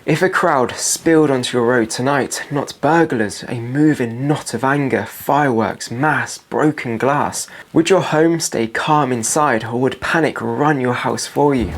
If a crowd spilled onto your road tonight, not burglars, a moving knot of anger, fireworks, mass, broken glass, would your home stay calm inside, or would panic run your house for you?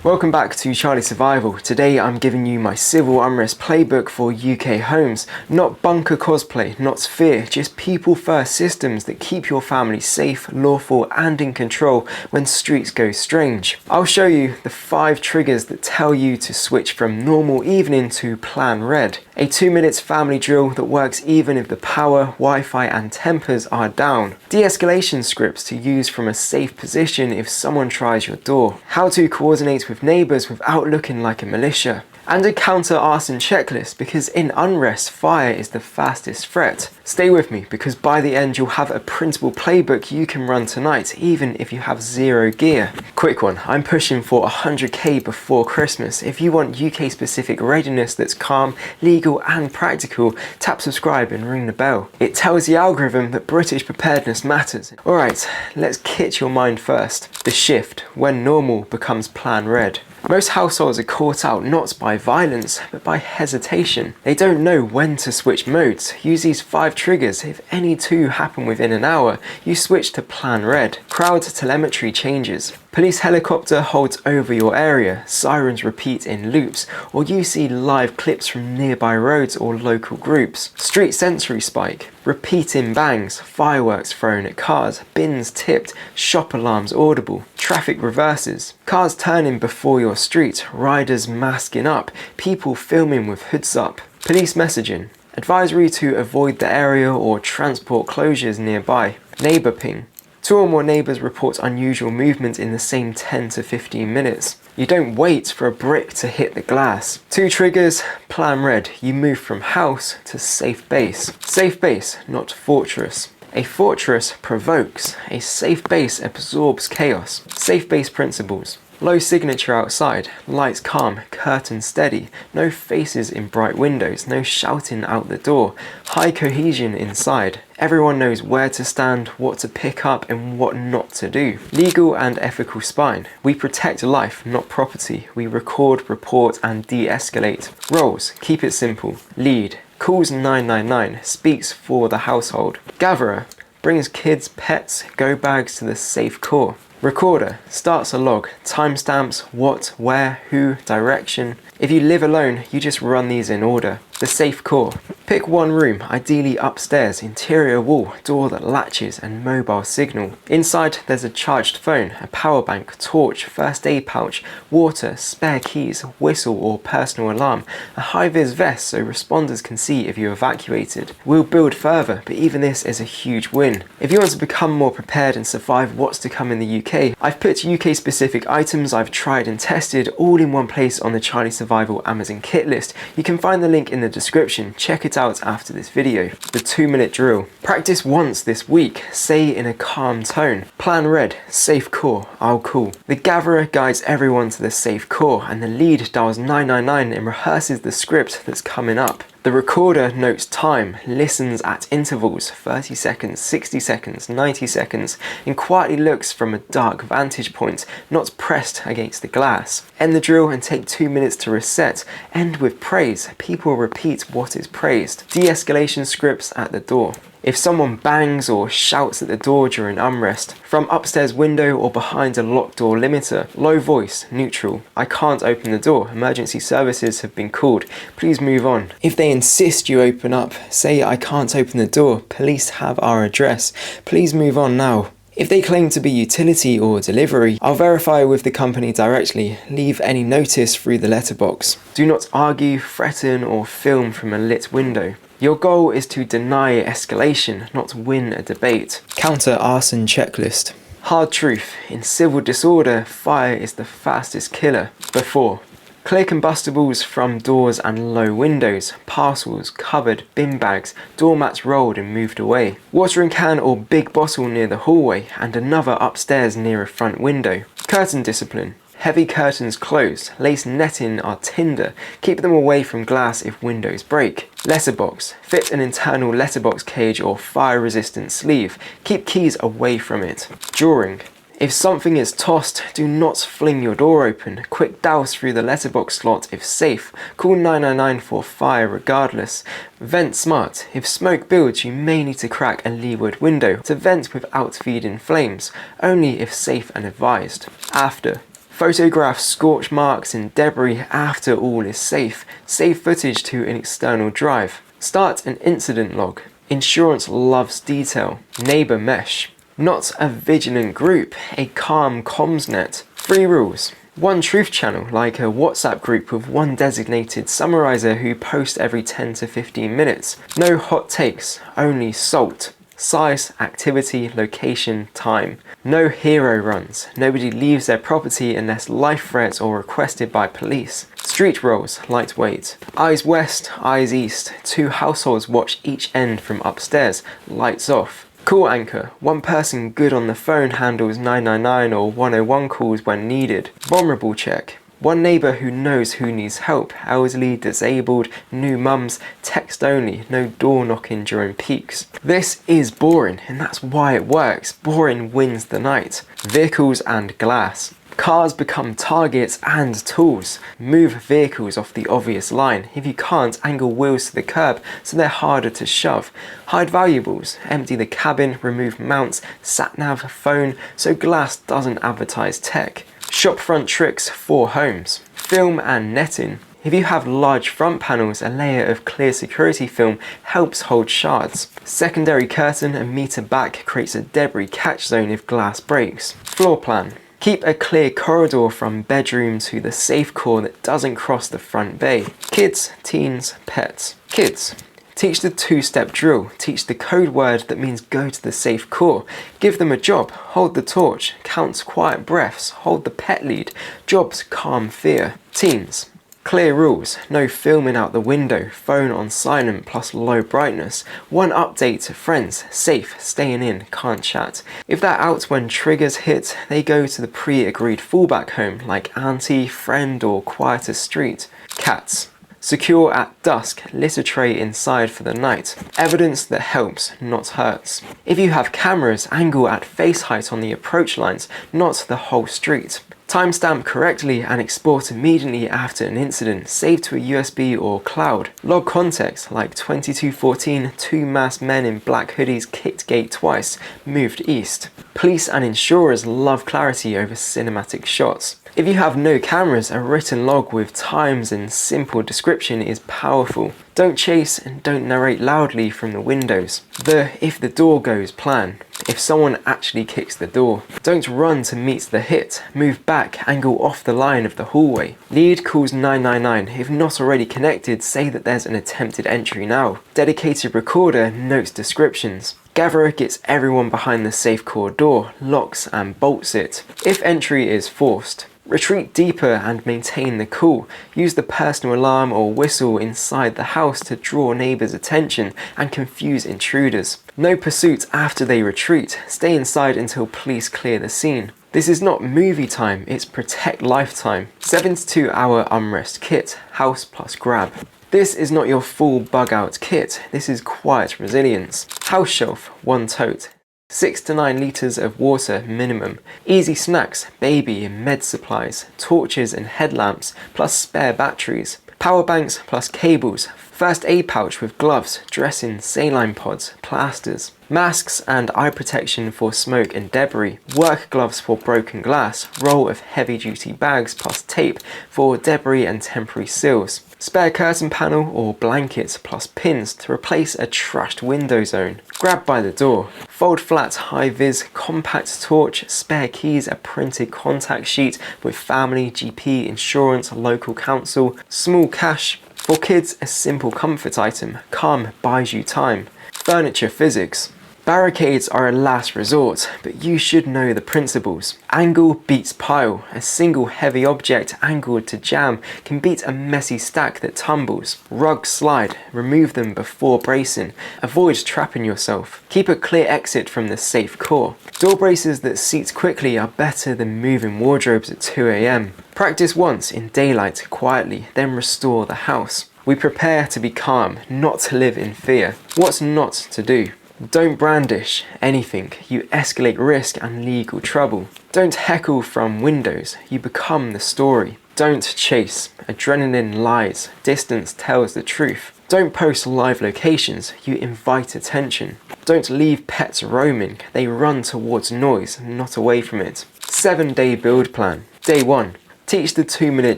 Welcome back to Charlie Survival. Today I'm giving you my civil unrest playbook for UK homes. Not bunker cosplay, not fear, just people first systems that keep your family safe, lawful and in control when streets go strange. I'll show you the 5 triggers that tell you to switch from normal evening to plan red. A 2-minute family drill that works even if the power, Wi-Fi and tempers are down. De-escalation scripts to use from a safe position if someone tries your door. How to coordinate with neighbours without looking like a militia. And a counter arson checklist, because in Unrest, fire is the fastest threat. Stay with me, because by the end you'll have a printable playbook you can run tonight, even if you have 0 gear. Quick one, I'm pushing for 100k before Christmas. If you want UK specific readiness that's calm, legal and practical, tap subscribe and ring the bell. It tells the algorithm that British preparedness matters. Alright, let's kit your mind first. The shift, when normal becomes plan red. Most households are caught out not by violence, but by hesitation. They don't know when to switch modes. Use these 5 triggers. If any 2 happen within an hour, you switch to plan red. Crowd telemetry changes. Police helicopter holds over your area, sirens repeat in loops, or you see live clips from nearby roads or local groups. Street sensory spike, repeating bangs, fireworks thrown at cars, bins tipped, shop alarms audible. Traffic reverses, cars turning before your street, riders masking up, people filming with hoods up. Police messaging, advisory to avoid the area or transport closures nearby. Neighbour ping, 2 or more neighbours report unusual movement in the same 10 to 15 minutes. You don't wait for a brick to hit the glass. 2 triggers, plan red. You move from house to safe base. Safe base, not fortress. A fortress provokes. A safe base absorbs chaos. Safe base principles. Low signature outside, lights calm, curtains steady, no faces in bright windows, no shouting out the door, high cohesion inside. Everyone knows where to stand, what to pick up and what not to do. Legal and ethical spine. We protect life, not property. We record, report and de-escalate. Roles, keep it simple. Lead, calls 999, speaks for the household. Gatherer, brings kids, pets, go bags to the safe core. Recorder, starts a log, timestamps, what, where, who, direction. If you live alone, you just run these in order. The safe core. Pick one room, ideally upstairs, interior wall, door that latches and mobile signal. Inside there's a charged phone, a power bank, torch, first aid pouch, water, spare keys, whistle or personal alarm, a high-vis vest so responders can see if you evacuated. We'll build further, but even this is a huge win. If you want to become more prepared and survive what's to come in the UK, I've put UK specific items I've tried and tested all in one place on the Charlie Survival Amazon kit list. You can find the link in the description. Check it out after this video. The 2-minute drill. Practice once this week. Say in a calm tone. Plan red, safe core, I'll call. The gatherer guides everyone to the safe core and the lead dials 999 and rehearses the script that's coming up. The recorder notes time, listens at intervals, 30 seconds, 60 seconds, 90 seconds, and quietly looks from a dark vantage point, not pressed against the glass. End the drill and take 2 minutes to reset. End with praise. People repeat what is praised. De-escalation scripts at the door. If someone bangs or shouts at the door during unrest, from upstairs window or behind a locked door limiter, low voice, neutral. I can't open the door, emergency services have been called, please move on. If they insist you open up, say I can't open the door, police have our address, please move on now. If they claim to be utility or delivery, I'll verify with the company directly, leave any notice through the letterbox. Do not argue, threaten or film from a lit window. Your goal is to deny escalation, not win a debate. Counter arson checklist. Hard truth, in civil disorder, fire is the fastest killer. Before. Clear combustibles from doors and low windows, parcels, cupboard, bin bags, doormats rolled and moved away. Watering can or big bottle near the hallway and another upstairs near a front window. Curtain discipline. Heavy curtains closed, lace netting are tinder, keep them away from glass if windows break. Letterbox, fit an internal letterbox cage or fire resistant sleeve, keep keys away from it. Drawing, If something is tossed, do not fling your door open. Quick douse through the letterbox slot if safe. Call 999 for fire regardless. Vent smart. If smoke builds, you may need to crack a leeward window to vent without feeding flames, only if safe and advised. After. Photograph scorch marks and debris after all is safe. Save footage to an external drive. Start an incident log. Insurance loves detail. Neighbor mesh. Not a vigilant group, a calm comms net. 3 rules. 1 truth channel, like a WhatsApp group with 1 designated summarizer who posts every 10 to 15 minutes. No hot takes, only salt. Size, activity, location, time. No hero runs. Nobody leaves their property unless life threats or requested by police. Street rolls, lightweight. Eyes west, eyes east. 2 households watch each end from upstairs, lights off. Call anchor. 1 person good on the phone handles 999 or 101 calls when needed. Vulnerable check. 1 neighbour who knows who needs help. Elderly, disabled, new mums. Text only. No door knocking during peaks. This is boring, and that's why it works. Boring wins the night. Vehicles and glass. Cars become targets and tools. Move vehicles off the obvious line. If you can't, angle wheels to the curb so they're harder to shove. Hide valuables. Empty the cabin, remove mounts, sat-nav, phone, so glass doesn't advertise tech. Shopfront tricks for homes. Film and netting. If you have large front panels, a layer of clear security film helps hold shards. Secondary curtain a meter back creates a debris catch zone if glass breaks. Floor plan. Keep a clear corridor from bedroom to the safe core that doesn't cross the front bay. Kids, teens, pets. Kids. Teach the 2-step drill. Teach the code word that means go to the safe core. Give them a job. Hold the torch. Count quiet breaths. Hold the pet lead. Jobs calm fear. Teens. Clear rules. No filming out the window. Phone on silent plus low brightness. 1 update to friends. Safe. Staying in. Can't chat. If they're out when triggers hit, they go to the pre-agreed fallback home like auntie, friend or quieter street. Cats. Secure at dusk, litter tray inside for the night. Evidence that helps, not hurts. If you have cameras, angle at face height on the approach lines, not the whole street. Timestamp correctly and export immediately after an incident, save to a USB or cloud. Log context like 2214, 2 masked men in black hoodies kicked gate twice, moved east. Police and insurers love clarity over cinematic shots. If you have no cameras, a written log with times and simple description is powerful. Don't chase and don't narrate loudly from the windows. The if the door goes plan. If someone actually kicks the door. Don't run to meet the hit. Move back, angle off the line of the hallway. Lead calls 999. If not already connected, say that there's an attempted entry now. Dedicated recorder notes descriptions. Gatherer gets everyone behind the safe core door, locks and bolts it. If entry is forced. Retreat deeper and maintain the cool. Use the personal alarm or whistle inside the house to draw neighbours' attention and confuse intruders. No pursuit after they retreat. Stay inside until police clear the scene. This is not movie time, it's protect lifetime. 72 hour Unrest kit, house plus grab. This is not your full bug out kit, this is quiet resilience. House shelf, 1 tote. 6 to 9 litres of water minimum. Easy snacks, baby and med supplies, torches and headlamps, plus spare batteries. Power banks plus cables. First aid pouch with gloves, dressing, saline pods, plasters. Masks and eye protection for smoke and debris. Work gloves for broken glass. Roll of heavy duty bags plus tape for debris and temporary seals. Spare curtain panel or blanket plus pins to replace a trashed window zone. Grab by the door. Fold flat high-vis compact torch, spare keys, a printed contact sheet with family, GP, insurance, local council, small cash. For kids, a simple comfort item. Calm buys you time. Furniture physics. Barricades are a last resort, but you should know the principles. Angle beats pile. A single heavy object angled to jam can beat a messy stack that tumbles. Rugs slide. Remove them before bracing. Avoid trapping yourself. Keep a clear exit from the safe core. Door braces that seat quickly are better than moving wardrobes at 2 AM. Practice once in daylight quietly, then restore the house. We prepare to be calm, not to live in fear. What's not to do? Don't brandish anything, you escalate risk and legal trouble. Don't heckle from windows, you become the story. Don't chase, adrenaline lies, distance tells the truth. Don't post live locations, you invite attention. Don't leave pets roaming, they run towards noise, not away from it. 7-day build plan. Day 1. Teach the 2-minute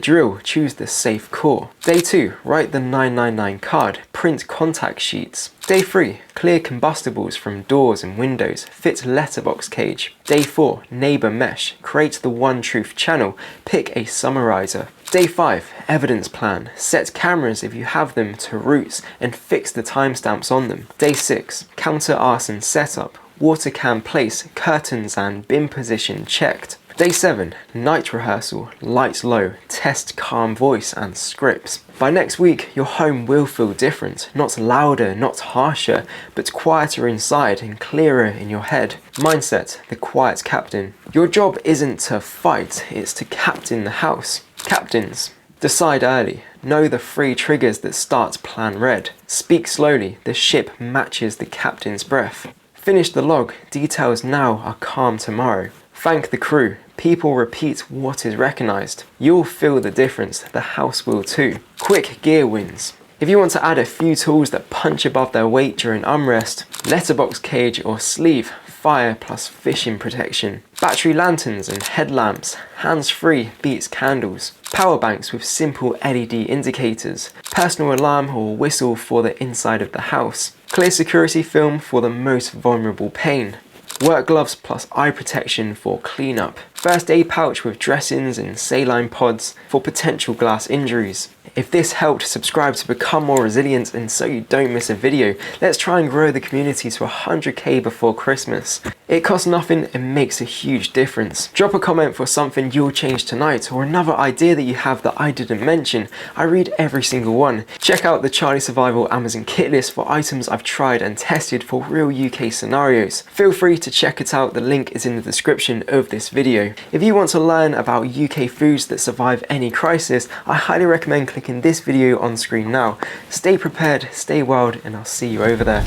drill, choose the safe core. Day 2, write the 999 card, print contact sheets. Day 3, clear combustibles from doors and windows, fit letterbox cage. Day 4, neighbor mesh, create the one truth channel, pick a summarizer. Day 5, evidence plan, set cameras if you have them to routes and fix the timestamps on them. Day 6, counter arson setup, water can place, curtains and bin position checked. Day 7, night rehearsal, lights low, test calm voice and scripts. By next week, your home will feel different, not louder, not harsher, but quieter inside and clearer in your head. Mindset, the quiet captain. Your job isn't to fight, it's to captain the house. Captains, decide early. Know the 3 triggers that start plan red. Speak slowly, the ship matches the captain's breath. Finish the log, details now are calm tomorrow. Thank the crew. People repeat what is recognized. You'll feel the difference, the house will too. Quick gear wins. If you want to add a few tools that punch above their weight during unrest, letterbox cage or sleeve, fire plus fishing protection. Battery lanterns and headlamps, hands-free beats candles. Power banks with simple LED indicators. Personal alarm or whistle for the inside of the house. Clear security film for the most vulnerable pain. Work gloves plus eye protection for cleanup. First aid pouch with dressings and saline pods for potential glass injuries. If this helped, subscribe to become more resilient and so you don't miss a video. Let's try and grow the community to 100k before Christmas. It costs nothing and makes a huge difference. Drop a comment for something you'll change tonight or another idea that you have that I didn't mention. I read every single one. Check out the Charlie Survival Amazon kit list for items I've tried and tested for real UK scenarios. Feel free to check it out, the link is in the description of this video. If you want to learn about UK foods that survive any crisis, I highly recommend clicking this video on screen now. Stay prepared, stay wild, and I'll see you over there.